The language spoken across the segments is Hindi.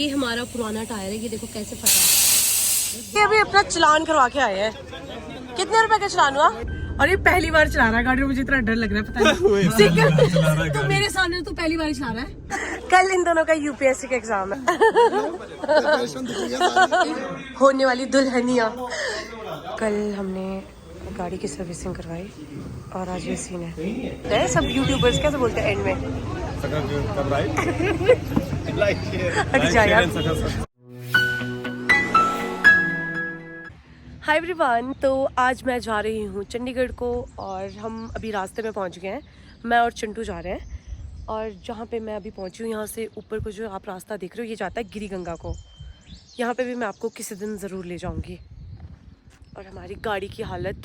ये हमारा पुराना टायर है, ये देखो कैसे फटा। ये अभी अपना चलान करवा के आए हैं। कितने रुपए का चलान हुआ? और ये पहली बार चला रहा है गाड़ी, मुझे इतना डर लग रहा है पता नहीं। तो मेरे सामने तो पहली बार ही चला रहा है। कल इन दोनों का यूपीएससी का एग्जाम है। होने वाली दुल्हनिया। कल हमने गाड़ी की सर्विसिंग करवाई और आज ये सीन है। सब यूट्यूबर्स कैसे बोलते हैं एंड में? हाय एवरीवन, तो आज मैं जा रही हूँ चंडीगढ़ को और हम अभी रास्ते में पहुँच गए हैं। मैं और चिंटू जा रहे हैं और जहाँ पे मैं अभी पहुँची हूँ यहाँ से ऊपर को जो आप रास्ता देख रहे हो ये जाता है गिरी गंगा को। यहाँ पे भी मैं आपको किसी दिन ज़रूर ले जाऊँगी। और हमारी गाड़ी की हालत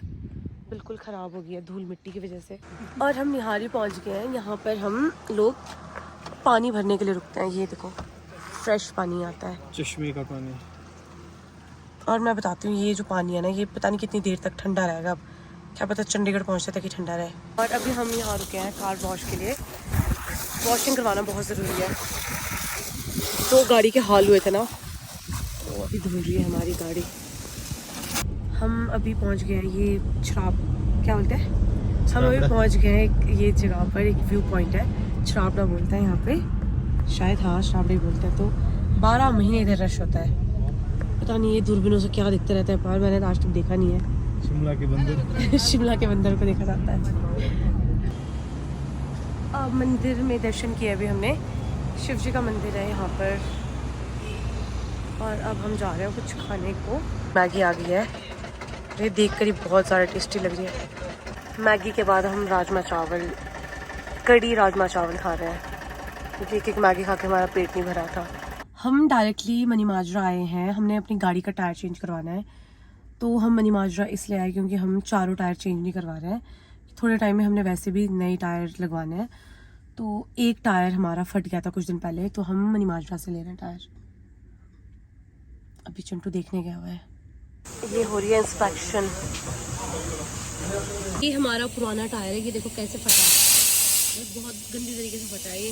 बिल्कुल ख़राब हो गई है धूल मिट्टी की वजह से। और हम निहारी पहुँच गए हैं। यहाँ पर हम लोग पानी भरने के लिए रुकते हैं। ये देखो फ्रेश पानी आता है, चश्मे का पानी। और मैं बताती हूँ ये जो पानी है ना ये पता नहीं कितनी देर तक ठंडा रहेगा। अब क्या पता चंडीगढ़ पहुँचते तक ही ठंडा रहे। और अभी हम यहाँ रुके हैं कार वॉश के लिए। वॉशिंग करवाना बहुत ज़रूरी है। तो गाड़ी के हाल हुए थे ना, तो अभी धुल रही है हमारी गाड़ी। हम अभी पहुँच गए हैं ये शराब क्या बोलते हैं, हम अभी पहुँच गए हैं ये जगह पर। एक व्यू पॉइंट है, शराबड़ा बोलते हैं यहाँ पे शायद, हाँ शराबड़ा ही बोलते हैं। तो 12 महीने इधर रश होता है। पता नहीं ये दूरबीनों से क्या दिखते रहता है पर मैंने तो आज तक देखा नहीं है। शिमला के बंदर शिमला के बंदर को देखा जाता है। अब मंदिर में दर्शन किए अभी हमने, शिव जी का मंदिर है यहाँ पर। और अब हम जा रहे हैं कुछ खाने को। मैगी आ गई है, ये देख कर ही बहुत ज़्यादा टेस्टी लग रही है। मैगी के बाद हम राजमा चावल, कड़ी राजमा चावल खा रहे हैं क्योंकि एक मैगी खा के हमारा पेट नहीं भरा था। हम डायरेक्टली मनी माजरा आए हैं। हमने अपनी गाड़ी का टायर चेंज करवाना है, तो हम मनी माजरा इसलिए आए क्योंकि हम चारों टायर चेंज नहीं करवा रहे हैं। थोड़े टाइम में हमने वैसे भी नए टायर लगवाने हैं। तो एक टायर हमारा फट गया था कुछ दिन पहले, तो हम मनी माजरा से ले रहे हैं टायर। अभी चिंटू देखने गया हुआ है। ये हो रही है इंस्पेक्शन। ये हमारा पुराना टायर है, ये देखो कैसे फटा है। बहुत गंदी तरीके से फटा है, ये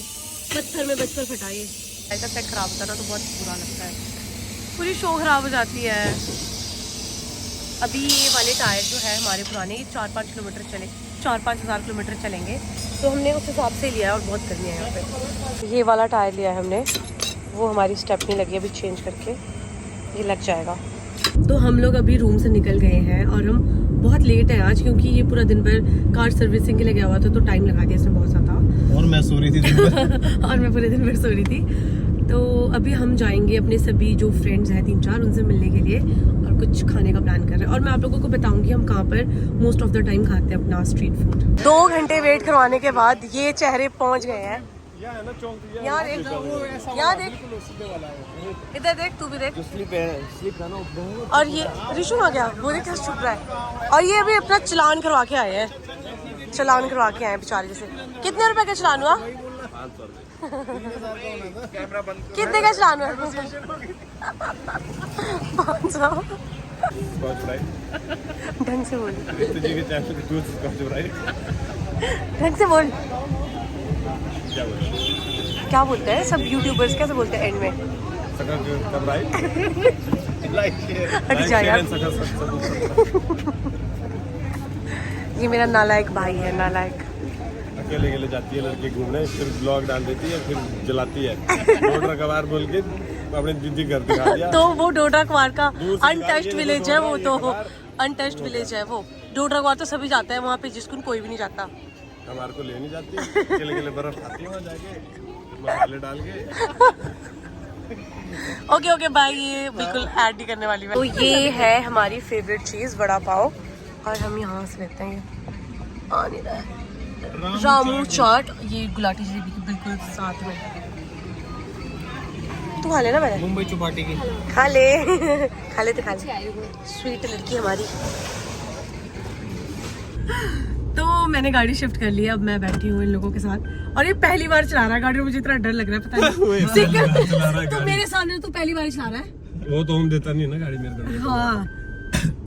पत्थर में बचकर फटा है। ऐसा सेट खराब होता ना तो बहुत बुरा लगता है, पूरी शो खराब हो जाती है। अभी ये वाले टायर जो है हमारे पुराने 4-5 किलोमीटर चले, 4-5 हज़ार किलोमीटर चलेंगे, तो हमने उस हिसाब से लिया है। और बहुत गर्मी है यहाँ पे। ये वाला टायर लिया है हमने, वो हमारी स्टेपनी लगी अभी चेंज करके ये लग जाएगा। तो हम लोग अभी रूम से निकल गए हैं और हम बहुत लेट है आज क्योंकि ये पूरा दिन भर कार सर्विसिंग के लिए गया हुआ था, तो टाइम लगा दिया इसने बहुत ज़्यादा। और मैं सो रही थी और मैं पूरे दिन भर सो रही थी। तो अभी हम जाएंगे अपने सभी जो फ्रेंड्स हैं 3-4 उनसे मिलने के लिए और कुछ खाने का प्लान कर रहे हैं। और मैं आप लोगों को बताऊंगी हम कहाँ पर मोस्ट ऑफ द टाइम खाते हैं अपना स्ट्रीट फूड। 2 घंटे वेट करवाने के बाद ये चेहरे पहुँच गए हैं। यहाँ देख, यहाँ देख, इधर देख, तू भी देख। और ये ऋषु आ गया, वो देख कैसे छुप रहा है। और ये अभी अपना चलान करवा के आए हैं, चलान करवा के आए हैं बेचारे। जैसे कितने रुपए का चलान हुआ? कितने का चलान हुआ? 500। ढंग से बोल, ढंग से बोल। क्या बोलते हैं सब यूट्यूबर्स कैसे बोलते हैं एंड में? ये मेरा नालायक भाई है, नालायक। अकेले अकेले जाती है लड़की घूमने, फिर ब्लॉग डाल देती है, फिर जलाती है। डोडरा कबार बोल के अपने दीदी घर दिखा दिया। तो वो डोडरा कबार का अनटच्ड विलेज है, वो तो अनटच्ड विलेज है वो। डोडरा कबार तो सभी जाता है वहाँ पे, जिसको कोई भी नहीं जाता। हमारे को ले नहीं जाती, अकेले अकेले बर्फ खाती है वहाँ जाके मसाले डाल के। ओके बाय, ये बिल्कुल ऐड नहीं करने वाली मैं। तो ये है हमारी फेवरेट चीज़ वड़ा पाव, और हम यहाँ से लेते हैं। आ नहीं रहा है रामू चाट, ये गुलाटी जलेबी की बिल्कुल साथ में। तू खा लेना, मैंने मुंबई चौपाटी की खा ले। खा ले तो खा ले, स्वीट लड़की हमारी। तो मैंने गाड़ी शिफ्ट कर ली, अब मैं बैठी हूँ इन लोगों के साथ। और ये पहली बार चला रहा है गाड़ी, मुझे इतना डर लग रहा है पता नहीं। तो मेरे सामने तो पहली बार चला रहा है। वो तो हम देता नहीं है ना गाड़ी मेरे को। हाँ,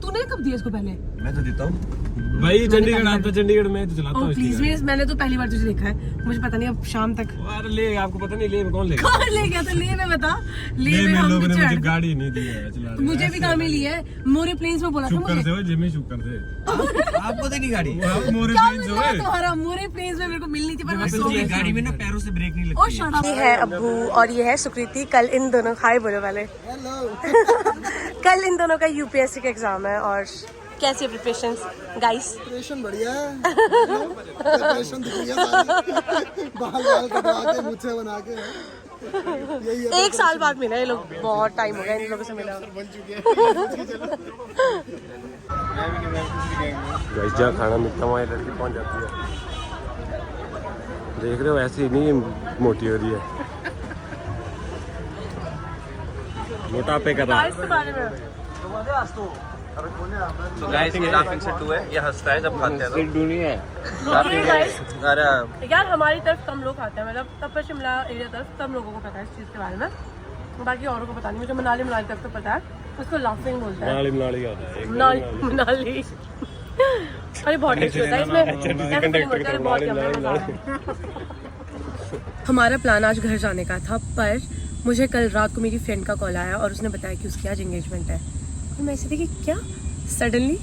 तूने कब दिया इसको पहले? मैं तो देता हूँ। भाई चंडीगढ़ आता, चंडीगढ़ में तो चलाता हूँ प्लीज मीन्स मैंने तो पहली बार तुझे देखा है, मुझे पता नहीं अब शाम तक अरे ले, आपको पता नहीं ले में कौन ले कौन ले गया। तो ले में बता, ले में हम लोगों ने मुझे चढ़, गाड़ी नहीं दी है चलाने। मुझे भी काम मिली है। मोरे प्लेन्स में बोला था शुक्र मुझे। से हो जिम्मी, शुक्र से आपको देनी गाड़ी आप मोरे क्या प्लेन्स मिला हो तुम्हारा? मोरे प्लेन्स में मेरे को मिलनी थी पर मैं सो गई। गाड़ी में ना पैरों से ब्रेक नहीं ओ लगती। Shut up. ये है अब्बू और ये है सुकृति। कल इन दोनों हाय बोलो वाले कल इन दोनों का यूपीएससी का एग्जाम है। और कैसी प्रिपरेशंस गाइस? प्रिपरेशन बढ़िया है। प्रिपरेशन दिख रही है सारी। बाल कटवा के मुझे बना के यही है। 1 साल बाद मिला ये लोग, बहुत टाइम हो गया इन लोगों से मिला। गाइस जहाँ खाना मिलता है वहाँ लड़की पहुँच जाती है। देख रहे हो ऐसे ही नहीं मोटी हो रही है, मोटापे का राज। इसके बारे में तो गाइस ये लाफिंग सट्टू है, ये हंसता है जब खाते हैं तो। अरे यार हमारी तरफ कम लोग खाते हैं, मतलब तब पर शिमला एरिया तरफ कम लोगों को पता है इस चीज़ के बारे में, बाकी औरों को पता नहीं। मुझे मनाली तरफ तो पता है, उसको लाफिंग बोलते हैं। मनाली का होता है मनाली अरे बहुत टेस्टी होता है इसमें, ऐसा feeling होता है बहुत यम्मी मजा आ रहा है। हमारा प्लान आज घर जाने का था, पर मुझे कल रात को मेरी फ्रेंड का कॉल आया और उसने बताया कि उसकी आज एंगेजमेंट है। और मैं ऐसे देखी क्या सडनली,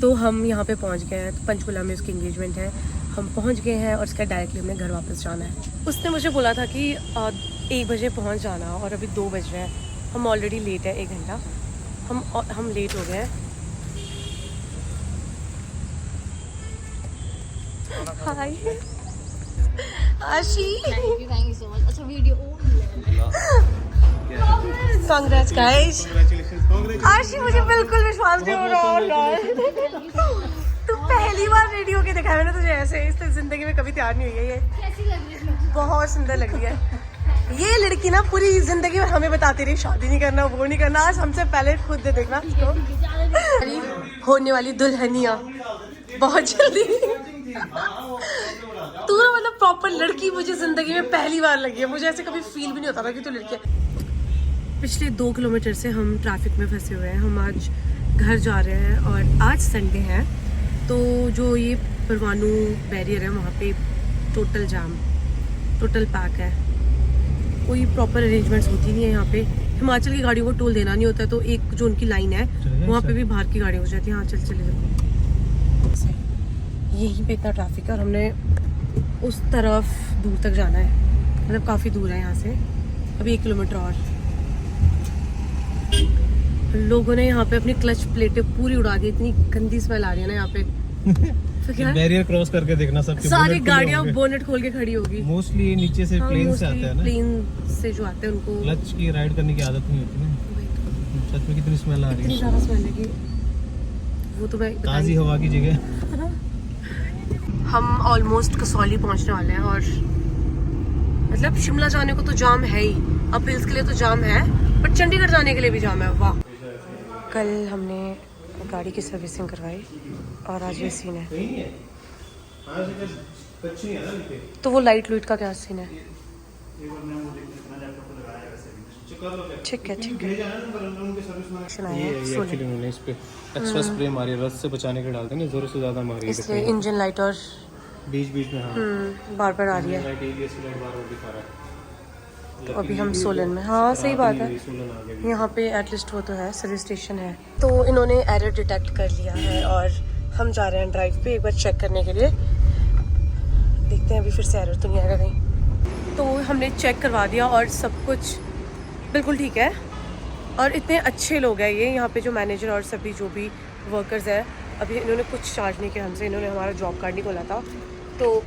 तो हम यहाँ पे पहुँच गए हैं। तो पंचकुला में उसकी एंगेजमेंट है, हम पहुँच गए हैं और उसका डायरेक्टली हमें घर वापस जाना है। उसने मुझे बोला था कि 1 बजे पहुँच जाना और अभी 2 बज रहे हैं, हम ऑलरेडी लेट है 1 घंटा, हम लेट हो गए हैं। हाय आशी, थैंक यू सो मच। अच्छा वीडियो कांग्रेस गाइस। आशी मुझे बिल्कुल विश्वास नहीं हो रहा यार। तू पहली बार रेडियो के देखा है मैंने तुझे ऐसे, इस जिंदगी में कभी तैयार नहीं हुई है। ये कैसी लग रही है? बहुत सुंदर लग रही है। ये लड़की ना पूरी जिंदगी में हमें बताती रही शादी नहीं करना, वो नहीं करना। आज हमसे पहले खुद दे देखना इसको। होने वाली दुल्हनिया बहुत जल्दी। तू ना मतलब प्रॉपर लड़की मुझे जिंदगी में पहली बार लगी है। मुझे ऐसे कभी फील भी नहीं होता था कि तू लड़की है। पिछले 2 किलोमीटर से हम ट्रैफिक में फंसे हुए हैं। हम आज घर जा रहे हैं और आज संडे है, तो जो ये परवाणू बैरियर है वहाँ पे टोटल जाम, टोटल पैक है। कोई प्रॉपर अरेंजमेंट्स होती नहीं है यहाँ पे। हिमाचल की गाड़ियों को टोल देना नहीं होता है, तो एक जो उनकी लाइन है वहाँ पे भी बाहर की गाड़ी हो जाती है। हाँ चल चले जाओ। यहीं पे इतना ट्रैफिक है और हमने उस तरफ दूर तक जाना है, मतलब काफ़ी दूर है यहाँ से, अभी 1 किलोमीटर और। लोगों ने यहाँ पे अपनी क्लच प्लेटें पूरी उड़ा दी, इतनी गंदी स्मेल आ रही है ना यहाँ पे। तो क्या बैरियर क्रॉस करके देखना, सबके सारी गाड़ियाँ बोनेट खोल के खड़ी होगी। मोस्टली नीचे से प्लेन से आते हैं ना, प्लेन से जो आते हैं उनको क्लच की राइड करने की आदत नहीं होती ना। सच में कितनी स्मेल आ रही इतनी है, ज़्यादा स्मेल है कि वो तो मैं बता ताज़ी नहीं हवा की जगह। हम ऑलमोस्ट कसौली पहुंचने वाले हैं और मतलब शिमला जाने को तो जाम है ही, अब हिल्स के लिए तो जाम है, पर चंडीगढ़ जाने के लिए भी जाम है। वाह। कल हमने गाड़ी की सर्विसिंग करवाई और आज ये सीन है। तो वो लाइट लूट का क्या सीन है? ठीक है ठीक है। एक्चुअली उन्होंने इस पे एक्स्ट्रा स्प्रे मारी, रस से बचाने के डालते हैं ना, जोर से ज्यादा मारी, इसलिए इंजन लाइट और बीच बीच में। हाँ बार बार आ रही है। लाइट ABS की लाइट बार-बार दिखा रहा है। तो अभी हम सोलन में, हाँ सही बात है, सोलन आ गया। यहाँ पे एटलीस्ट वो तो है, सर्विस स्टेशन है। तो इन्होंने एरर डिटेक्ट कर लिया है और हम जा रहे हैं ड्राइव पे एक बार चेक करने के लिए। देखते हैं अभी फिर से एरर तो नहीं आएगा कहीं। तो हमने चेक करवा दिया और सब कुछ बिल्कुल ठीक है। और इतने अच्छे लोग हैं ये यहाँ पे, जो मैनेजर और सभी जो भी वर्कर्स हैं। अभी इन्होंने कुछ चार्ज नहीं किया हमसे, इन्होंने हमारा जॉब कार्ड नहीं खोला था, तो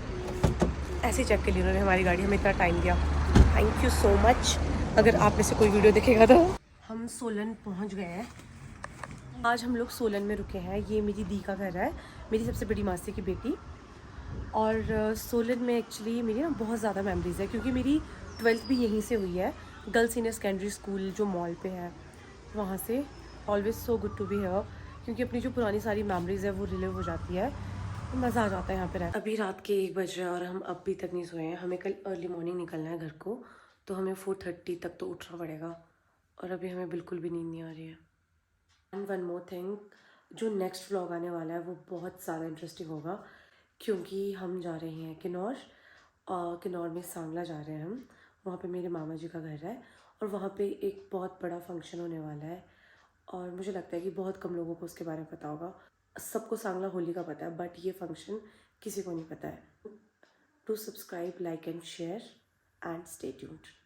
ऐसे चेक के लिए इन्होंने हमारी गाड़ी, हमें इतना टाइम दिया। Thank you so much. अगर आप में से कोई वीडियो देखेगा तो। हम सोलन पहुंच गए हैं। आज हम लोग सोलन में रुके हैं। ये मेरी दी का घर है, मेरी सबसे बड़ी मासी की बेटी। और सोलन में एक्चुअली मेरी ना बहुत ज़्यादा मेमोरीज़ है, क्योंकि मेरी 12th भी यहीं से हुई है, गर्ल्स सीनियर सेकेंडरी स्कूल जो मॉल पे है वहाँ से। Always so good to be here, क्योंकि अपनी जो पुरानी सारी मेमोरीज़ है वो रिलीव हो जाती है, मज़ा आ जाता है यहाँ पे रह। अभी रात के 1 बज रहे हैं और हम अभी तक नहीं सोए हैं। हमें कल अर्ली मॉर्निंग निकलना है घर को, तो हमें 4:30 तक तो उठना पड़ेगा और अभी हमें बिल्कुल भी नींद नहीं आ रही है। एंड वन मोर थिंग, जो नेक्स्ट व्लॉग आने वाला है वो बहुत ज़्यादा इंटरेस्टिंग होगा, क्योंकि हम जा रहे हैं किन्नौर। किन्नौर में सांगला जा रहे हैं हम, वहाँ पे मेरे मामा जी का घर है और वहाँ पे एक बहुत बड़ा फंक्शन होने वाला है और मुझे लगता है कि बहुत कम लोगों को उसके बारे में पता होगा। सबको सांगला होली का पता है, बट ये फंक्शन किसी को नहीं पता है। To subscribe, like and share and stay tuned.